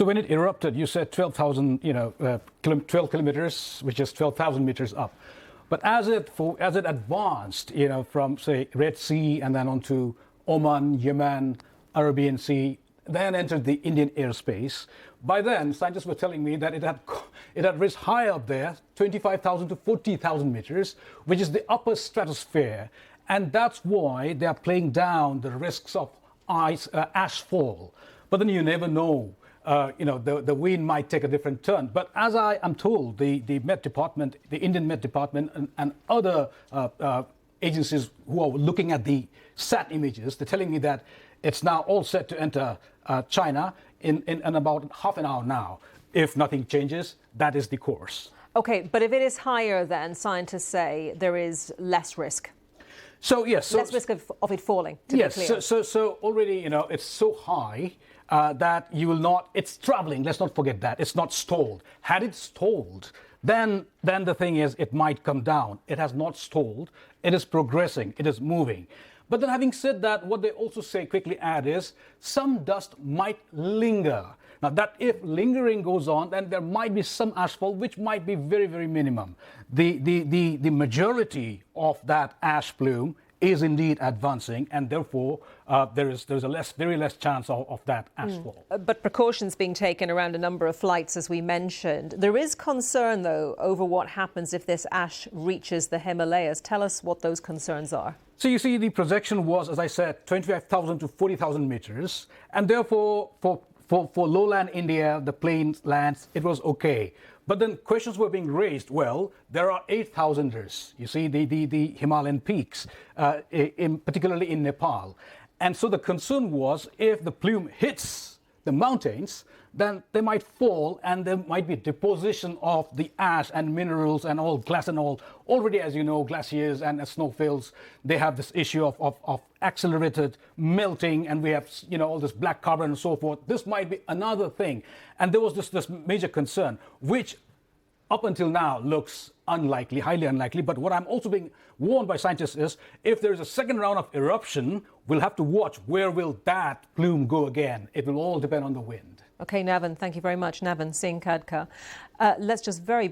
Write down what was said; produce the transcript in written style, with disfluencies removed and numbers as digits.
So when it erupted, you said 12,000, 12 kilometers, which is 12,000 meters up. But as it advanced, from say Red Sea and then onto Oman, Yemen, Arabian Sea, then entered the Indian airspace. By then, scientists were telling me that it had reached high up there, 25,000 to 40,000 meters, which is the upper stratosphere, and that's why they are playing down the risks of ash fall. But then you never know. The wind might take a different turn. But as I am told, the Met Department, the Indian Met Department, and other agencies who are looking at the sat images, they're telling me that it's now all set to enter China in about half an hour now. If nothing changes, that is the course. Okay, but if it is higher, then scientists say there is less risk. So yes, less risk of it falling. To be clear. So already it's so high that you will not. It's traveling. Let's not forget that it's not stalled. Had it stalled, then the thing is it might come down. It has not stalled. It is progressing. It is moving. But then having said that, what they also say, quickly add, is some dust might linger. Now that if lingering goes on, then there might be some ashfall, which might be very, very minimum. The majority of that ash plume is indeed advancing, and therefore there's a very less chance of that ashfall. But precautions being taken around a number of flights, as we mentioned. There is concern, though, over what happens if this ash reaches the Himalayas. Tell us what those concerns are. So you see, the projection was, as I said, 25,000 to 40,000 meters, and therefore for lowland India, the plains lands, it was okay. But then questions were being raised. Well, there are 8,000ers, you see, the Himalayan peaks, particularly in Nepal. And so the concern was, if the plume hits the mountains, then they might fall and there might be deposition of the ash and minerals and all, glass and all. Already, as you know, glaciers and snowfields, they have this issue of accelerated melting, and we have all this black carbon and so forth. This might be another thing. And there was this major concern, which up until now looks unlikely, highly unlikely. But what I'm also being warned by scientists is, if there is a second round of eruption, we'll have to watch where will that plume go again. It will all depend on the wind. Okay, Navin, thank you very much. Navin Singh Khadka. Let's just very briefly